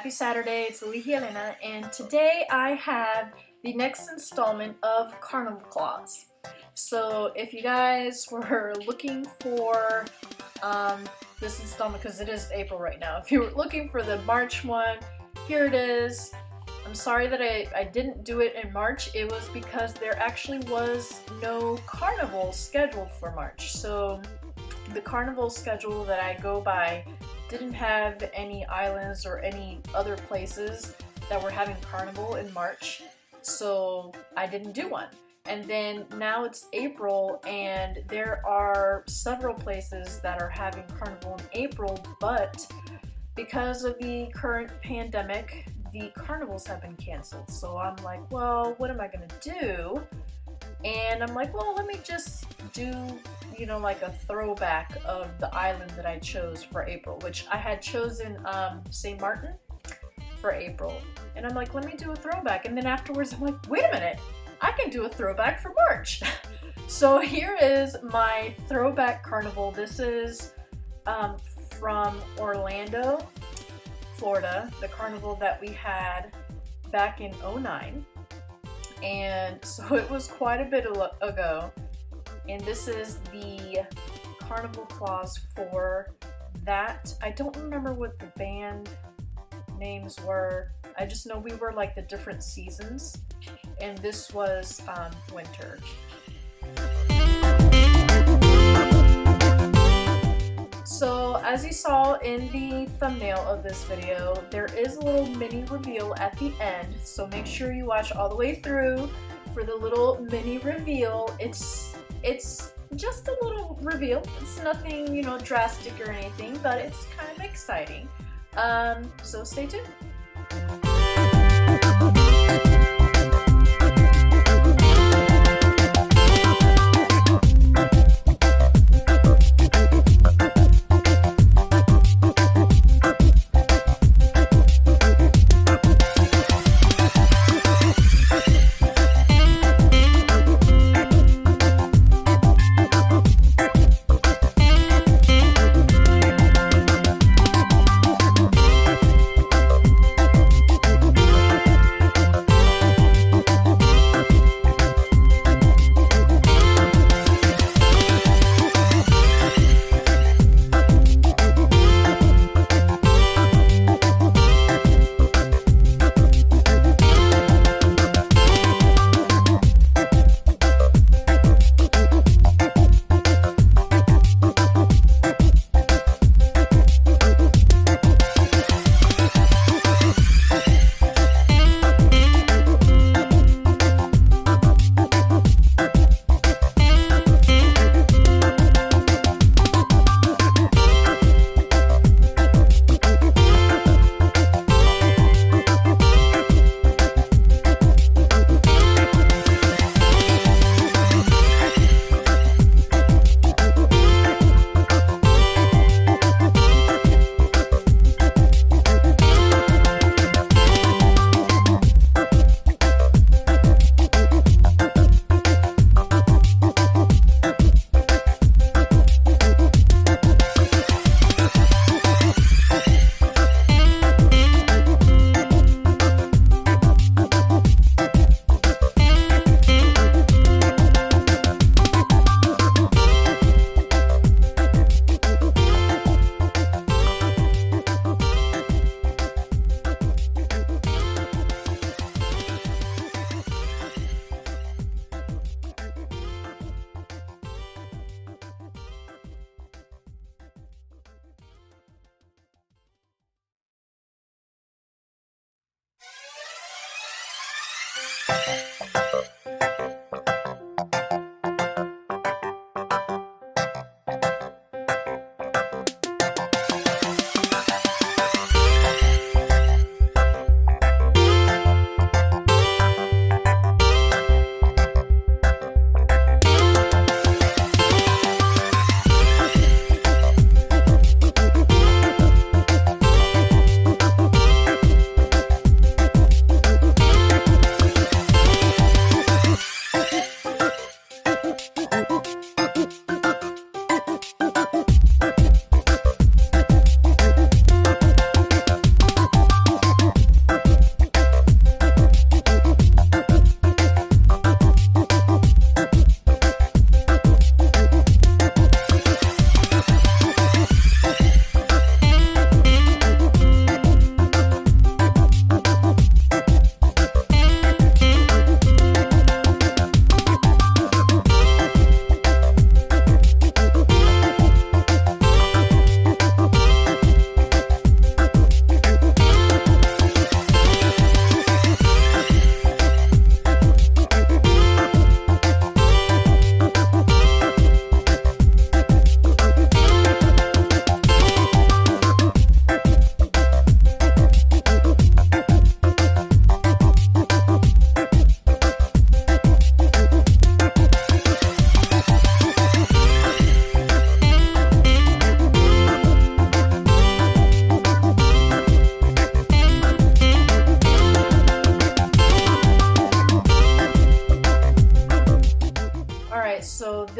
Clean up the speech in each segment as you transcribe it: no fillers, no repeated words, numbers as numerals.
Happy Saturday, it's Ligia Elena, and today I have the next installment of Carnival Claws. So if you guys were looking for this installment, because it is April right now, if you were looking for the March one, here it is. I'm sorry that I didn't do it in March. It was because there actually was no carnival scheduled for March. So the carnival schedule that I go by didn't have any islands or any other places that were having carnival in March, so I didn't do one. And then now it's April and there are several places that are having carnival in April, but because of the current pandemic, the carnivals have been canceled. So I'm like, well, what am I gonna do? And I'm like, well, let me just do, you know, like a throwback of the island that I chose for April, which I had chosen St. Martin for April. And I'm like, let me do a throwback. And then afterwards, I'm like, wait a minute, I can do a throwback for March. So here is my throwback carnival. This is from Orlando, Florida, the carnival that we had back in '09. And so it was quite a bit ago, and this is the Carnival Claws for that. I don't remember what the band names were. I just know we were like the different seasons, and this was winter. So as you saw in the thumbnail of this video, there is a little mini reveal at the end, so make sure you watch all the way through for the little mini reveal. It's just a little reveal. It's nothing, you know, drastic or anything, but it's kind of exciting. So stay tuned.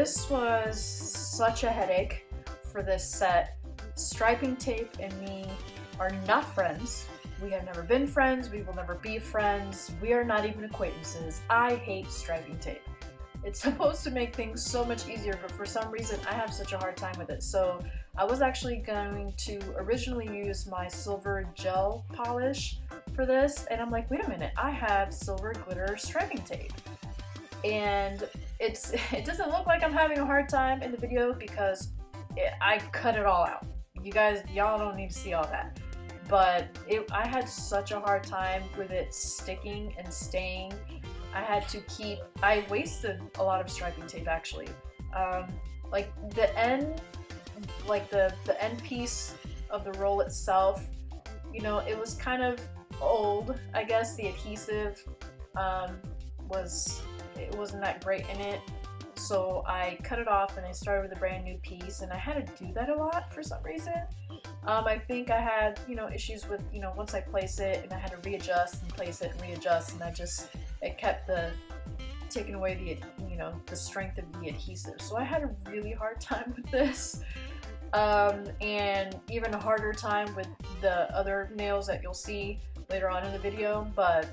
this was such a headache for this set. Striping tape and me are not friends. We have never been friends, we will never be friends, we are not even acquaintances. I hate striping tape. It's supposed to make things so much easier, but for some reason I have such a hard time with it. So I was actually going to originally use my silver gel polish for this, and I'm like, wait a minute, I have silver glitter striping tape. And it doesn't look like I'm having a hard time in the video because I cut it all out. Y'all don't need to see all that. But I had such a hard time with it sticking and staying. I wasted a lot of striping tape actually. Like the end piece of the roll itself, you know, it was kind of old. I guess the adhesive wasn't that great in it. So I cut it off and I started with a brand new piece, and I had to do that a lot for some reason. I think I had, you know, issues with, you know, once I place it and I had to readjust and place it and readjust, and it kept taking away the strength of the adhesive. So I had a really hard time with this, and even a harder time with the other nails that you'll see later on in the video. But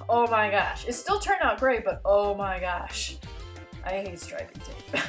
oh my gosh, it still turned out great, but oh my gosh, I hate striping tape.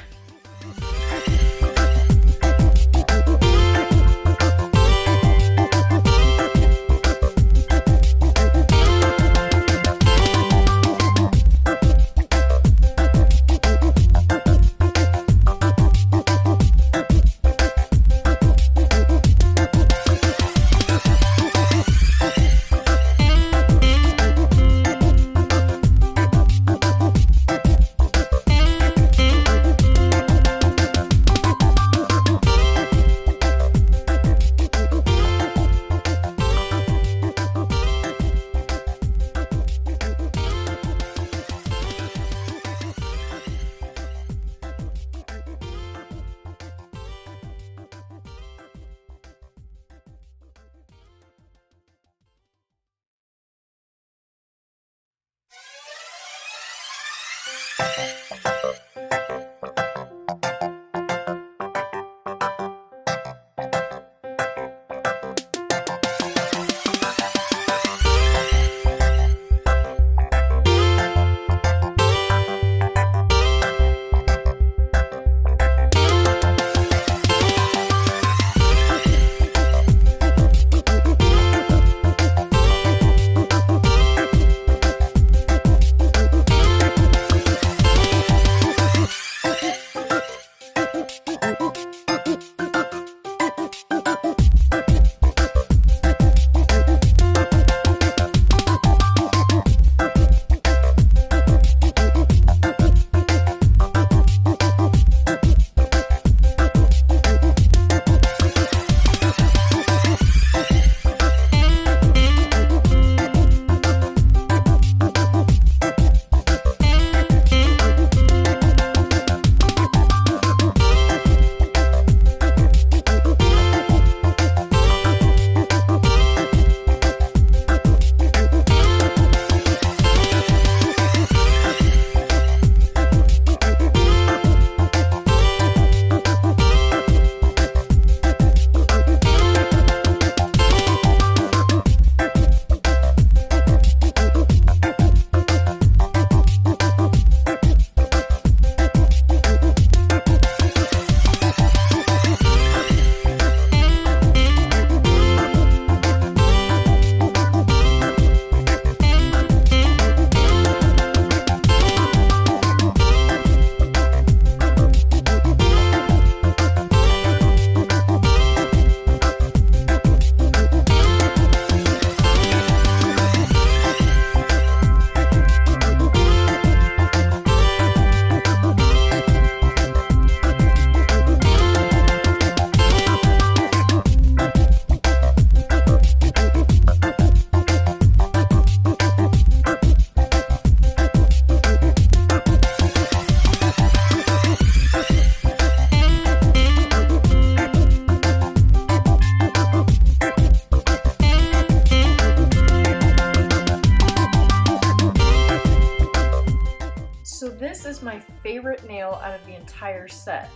this is my favorite nail out of the entire set.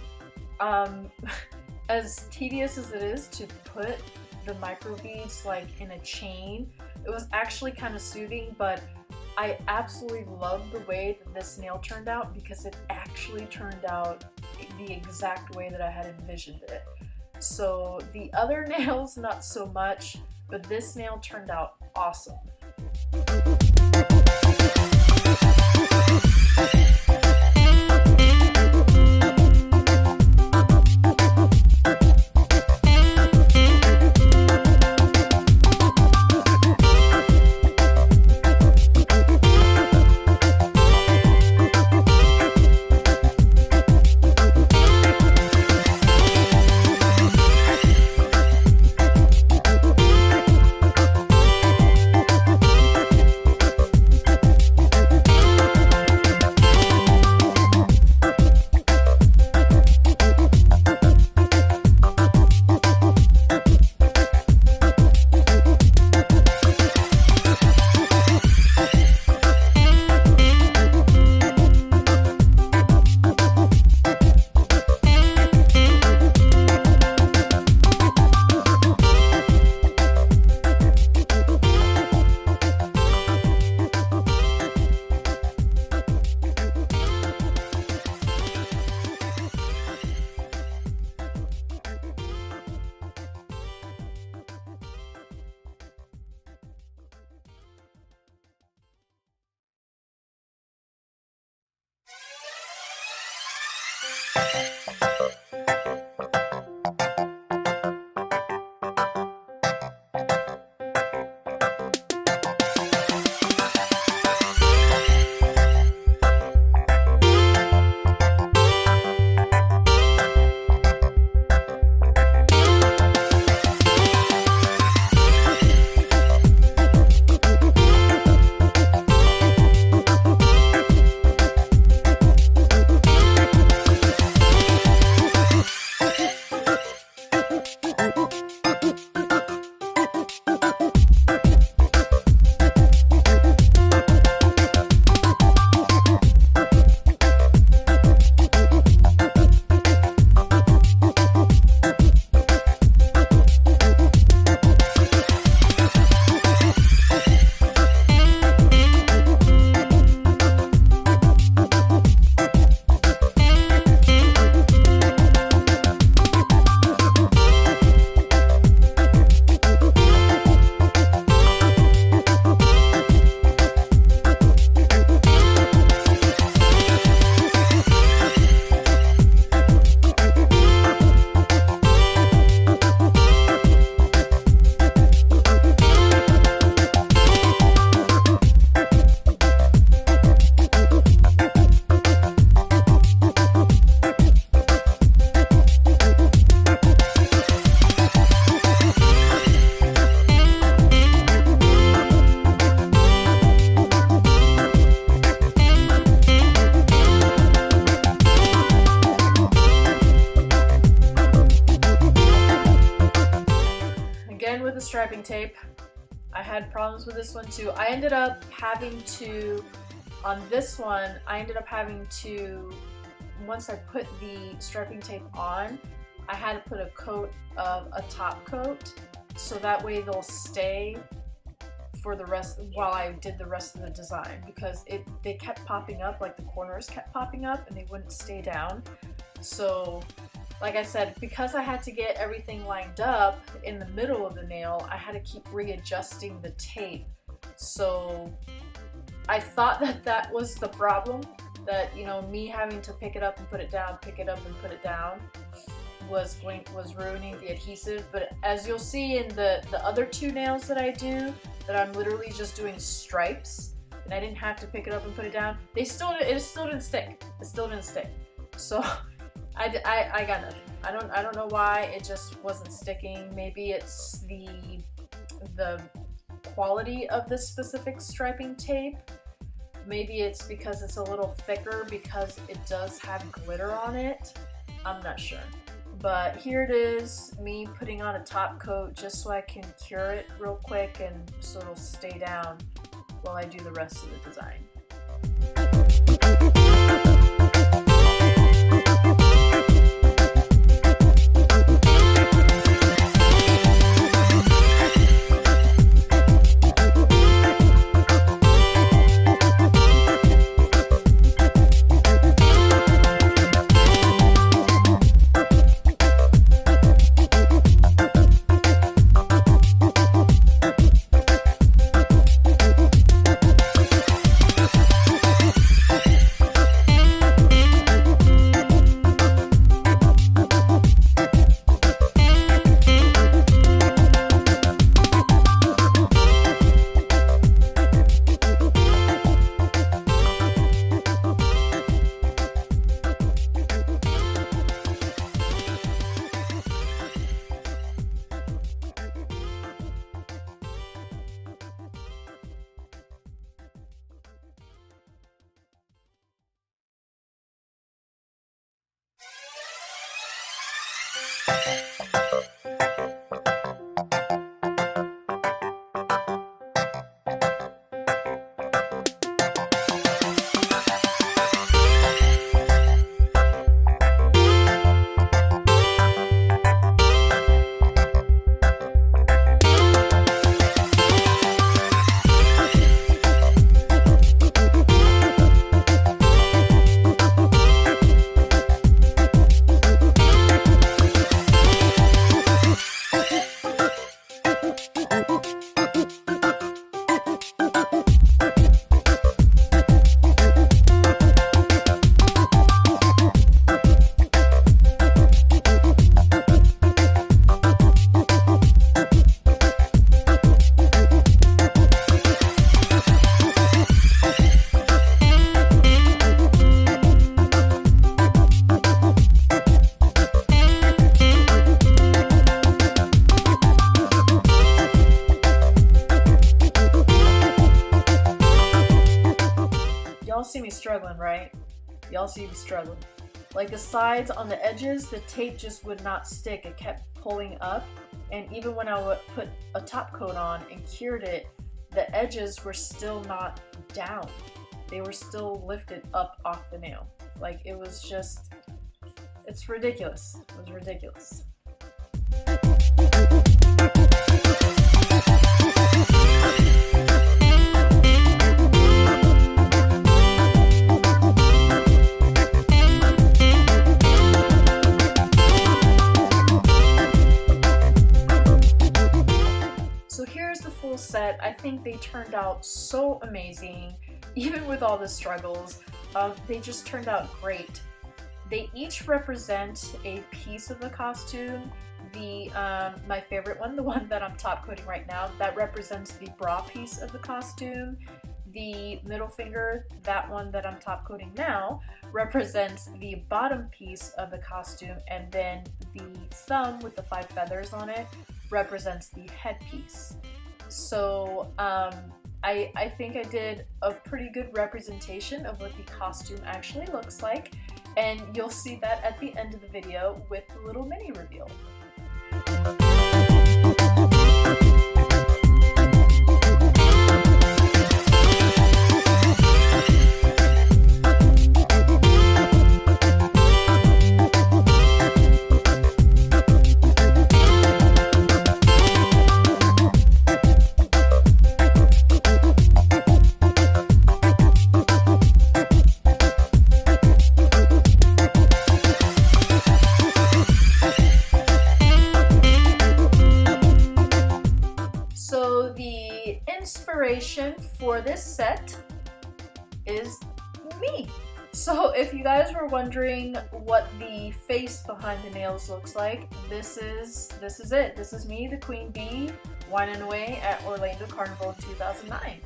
As tedious as it is to put the microbeads like in a chain, it was actually kind of soothing, but I absolutely love the way that this nail turned out because it actually turned out the exact way that I had envisioned it. So the other nails, not so much, but this nail turned out awesome. The striping tape. I had problems with this one too. I ended up having to, on this one, once I put the striping tape on, I had to put a coat of a top coat so that way they'll stay for the rest while I did the rest of the design, because they kept popping up, like the corners kept popping up and they wouldn't stay down. So like I said, because I had to get everything lined up in the middle of the nail, I had to keep readjusting the tape. So I thought that was the problem, that, you know, me having to pick it up and put it down, pick it up and put it down was ruining the adhesive. But as you'll see in the other two nails that I do, that I'm literally just doing stripes and I didn't have to pick it up and put it down, it still didn't stick. It still didn't stick. So I got nothing. I don't know why it just wasn't sticking. Maybe it's the quality of this specific striping tape. Maybe it's because it's a little thicker because it does have glitter on it. I'm not sure. But here it is, me putting on a top coat just so I can cure it real quick and so it'll stay down while I do the rest of the design. Y'all see me struggling, right? Y'all see me struggling. Like the sides on the edges, the tape just would not stick. It kept pulling up. And even when I would put a top coat on and cured it, the edges were still not down. They were still lifted up off the nail. Like it was just, it's ridiculous. It was ridiculous. So here's the full set. I think they turned out so amazing, even with all the struggles. They just turned out great. They each represent a piece of the costume. The my favorite one, the one that I'm top coating right now, that represents the bra piece of the costume. The middle finger, that one that I'm top coating now, represents the bottom piece of the costume, and then the thumb with the 5 feathers on it represents the headpiece. So I think I did a pretty good representation of what the costume actually looks like, and you'll see that at the end of the video with the little mini reveal. So the inspiration for this set is me. So if you guys were wondering what the face behind the nails looks like, this is it. This is me, the Queen Bee, whining away at Orlando Carnival in 2009.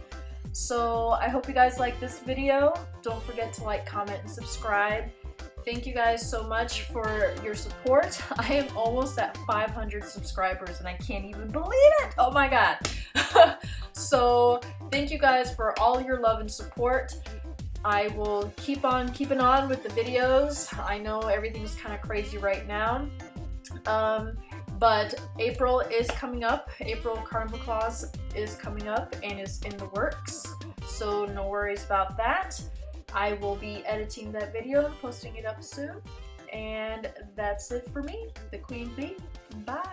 So I hope you guys like this video. Don't forget to like, comment, and subscribe. Thank you guys so much for your support. I am almost at 500 subscribers and I can't even believe it. Oh my god. So thank you guys for all your love and support. I will keep on keeping on with the videos. I know everything's kind of crazy right now. But April is coming up. April Carnival Claws is coming up and is in the works. So no worries about that. I will be editing that video and posting it up soon. And that's it for me, the Queen Bee. Bye!